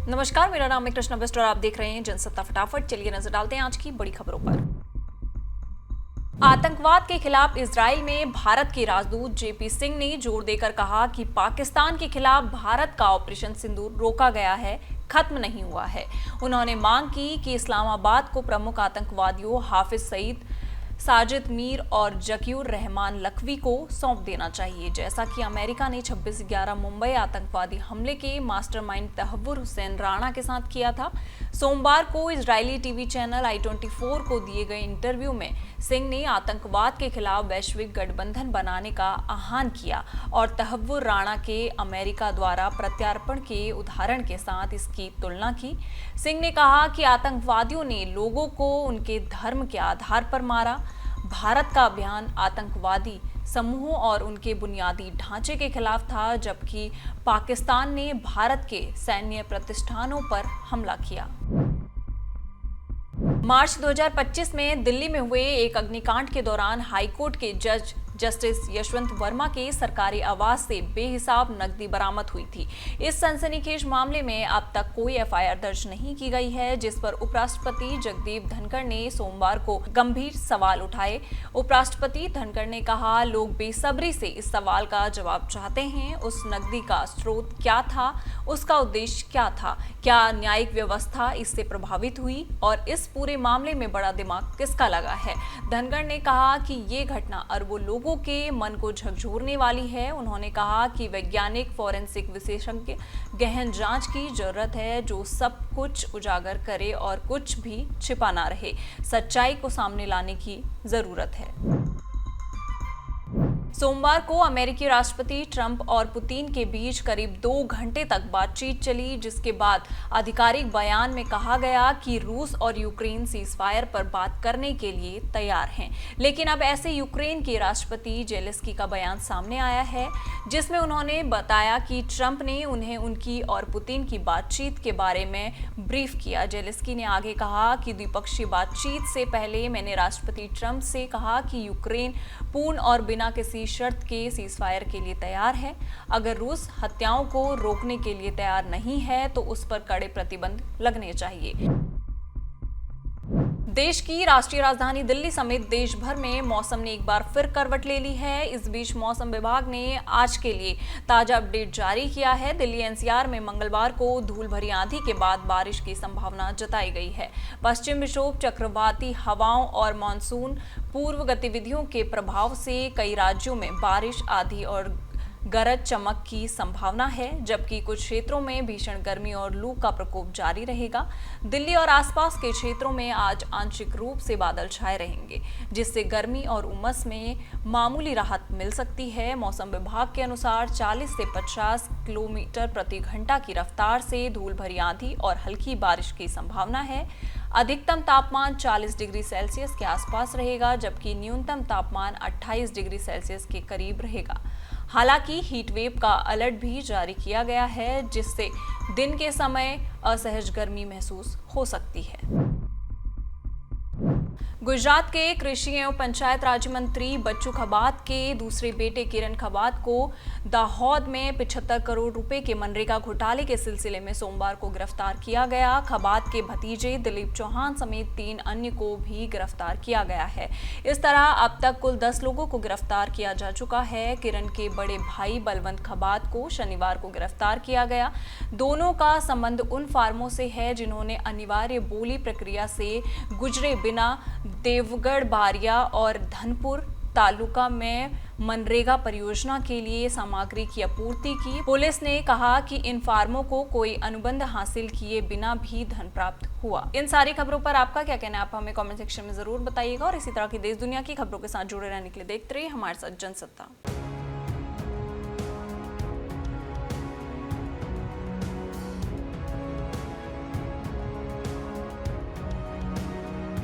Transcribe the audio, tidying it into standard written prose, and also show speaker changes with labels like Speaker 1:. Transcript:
Speaker 1: नमस्कार, मेरा नाम है कृष्णा बिस्ट और आप देख रहे हैं जनसत्ता फटाफट। चलिए नजर डालते हैं आज की बड़ी खबरों पर। आतंकवाद के खिलाफ इजराइल में भारत के राजदूत जेपी सिंह ने जोर देकर कहा कि पाकिस्तान के खिलाफ भारत का ऑपरेशन सिंदूर रोका गया है, खत्म नहीं हुआ है। उन्होंने मांग की कि इस्लामाबाद को प्रमुख आतंकवादियों हाफिज सईद, साजिद मीर और जकीउर रहमान लखवी को सौंप देना चाहिए, जैसा कि अमेरिका ने 26/11 मुंबई आतंकवादी हमले के मास्टरमाइंड तहव्वुर हुसैन राणा के साथ किया था। सोमवार को इजरायली टीवी चैनल i24 को दिए गए इंटरव्यू में सिंह ने आतंकवाद के खिलाफ वैश्विक गठबंधन बनाने का आह्वान किया और तहव्वुर राणा के अमेरिका द्वारा प्रत्यार्पण के उदाहरण के साथ इसकी तुलना की। सिंह ने कहा कि आतंकवादियों ने लोगों को उनके धर्म के आधार पर मारा। भारत का अभियान आतंकवादी समूहों और उनके बुनियादी ढांचे के खिलाफ था, जबकि पाकिस्तान ने भारत के सैन्य प्रतिष्ठानों पर हमला किया। मार्च 2025 में दिल्ली में हुए एक अग्निकांड के दौरान हाईकोर्ट के जज जस्टिस यशवंत वर्मा के सरकारी आवास से बेहिसाब नकदी बरामद हुई थी। इस सनसनीखेज मामले में अब तक कोई एफआईआर दर्ज नहीं की गई है, जिस पर उपराष्ट्रपति जगदीप धनखड़ ने सोमवार को गंभीर सवाल उठाए। उपराष्ट्रपति धनखड़ ने कहा, लोग बेसब्री से इस सवाल का जवाब चाहते हैं। उस नकदी का स्रोत क्या था, उसका उद्देश्य क्या था, क्या न्यायिक व्यवस्था इससे प्रभावित हुई और इस पूरे मामले में बड़ा दिमाग किसका लगा है। धनखड़ ने कहा कि ये घटना अरबों लोगों के मन को झकझोरने वाली है। उन्होंने कहा कि वैज्ञानिक फॉरेंसिक विशेषज्ञ गहन जांच की जरूरत है, जो सब कुछ उजागर करे और कुछ भी छिपा ना रहे। सच्चाई को सामने लाने की जरूरत है। सोमवार को अमेरिकी राष्ट्रपति ट्रंप और पुतिन के बीच करीब 2 घंटे तक बातचीत चली, जिसके बाद आधिकारिक बयान में कहा गया कि रूस और यूक्रेन सीजफायर पर बात करने के लिए तैयार हैं। लेकिन अब ऐसे यूक्रेन के राष्ट्रपति जेलेंस्की का बयान सामने आया है, जिसमें उन्होंने बताया कि ट्रंप ने उन्हें उनकी और पुतिन की बातचीत के बारे में ब्रीफ किया। जेलेंस्की ने आगे कहा कि द्विपक्षीय बातचीत से पहले मैंने राष्ट्रपति ट्रंप से कहा कि यूक्रेन पूर्ण और बिना किसी शर्त के सीजफायर के लिए तैयार है। अगर रूस हत्याओं को रोकने के लिए तैयार नहीं है तो उस पर कड़े प्रतिबंध लगने चाहिए। देश की राष्ट्रीय राजधानी दिल्ली समेत देश भर में मौसम ने एक बार फिर करवट ले ली है। इस बीच मौसम विभाग ने आज के लिए ताजा अपडेट जारी किया है। दिल्ली एनसीआर में मंगलवार को धूल भरी आंधी के बाद बारिश की संभावना जताई गई है। पश्चिम विक्षोभ, चक्रवाती हवाओं और मानसून पूर्व गतिविधियों के प्रभाव से कई राज्यों में बारिश, आंधी और गरज चमक की संभावना है, जबकि कुछ क्षेत्रों में भीषण गर्मी और लू का प्रकोप जारी रहेगा। दिल्ली और आसपास के क्षेत्रों में आज आंशिक रूप से बादल छाए रहेंगे, जिससे गर्मी और उमस में मामूली राहत मिल सकती है। मौसम विभाग के अनुसार 40 से 50 किलोमीटर प्रति घंटा की रफ्तार से धूल भरी आंधी और हल्की बारिश की संभावना है। अधिकतम तापमान 40 डिग्री सेल्सियस के आसपास रहेगा, जबकि न्यूनतम तापमान 28 डिग्री सेल्सियस के करीब रहेगा। हालांकि हीट वेव का अलर्ट भी जारी किया गया है, जिससे दिन के समय असहज गर्मी महसूस हो सकती है। गुजरात के कृषि एवं पंचायत राज्य मंत्री बच्चू खबात के दूसरे बेटे किरण खबात को दाहोद में 75 करोड़ रुपए के मनरेगा घोटाले के सिलसिले में सोमवार को गिरफ्तार किया गया। खबात के भतीजे दिलीप चौहान समेत 3 अन्य को भी गिरफ्तार किया गया है। इस तरह अब तक कुल 10 लोगों को गिरफ्तार किया जा चुका है। किरण के बड़े भाई बलवंत खबात को शनिवार को गिरफ्तार किया गया। दोनों का संबंध उन फार्मों से है जिन्होंने अनिवार्य बोली प्रक्रिया से गुजरे बिना देवगढ़, बारिया और धनपुर तालुका में मनरेगा परियोजना के लिए सामग्री की आपूर्ति की। पुलिस ने कहा कि इन फार्मों को कोई अनुबंध हासिल किए बिना भी धन प्राप्त हुआ। इन सारी खबरों पर आपका क्या कहना है, आप हमें कमेंट सेक्शन में जरूर बताइएगा और इसी तरह की देश दुनिया की खबरों के साथ जुड़े रहने के लिए देखते रहिए हमारे साथ जनसत्ता।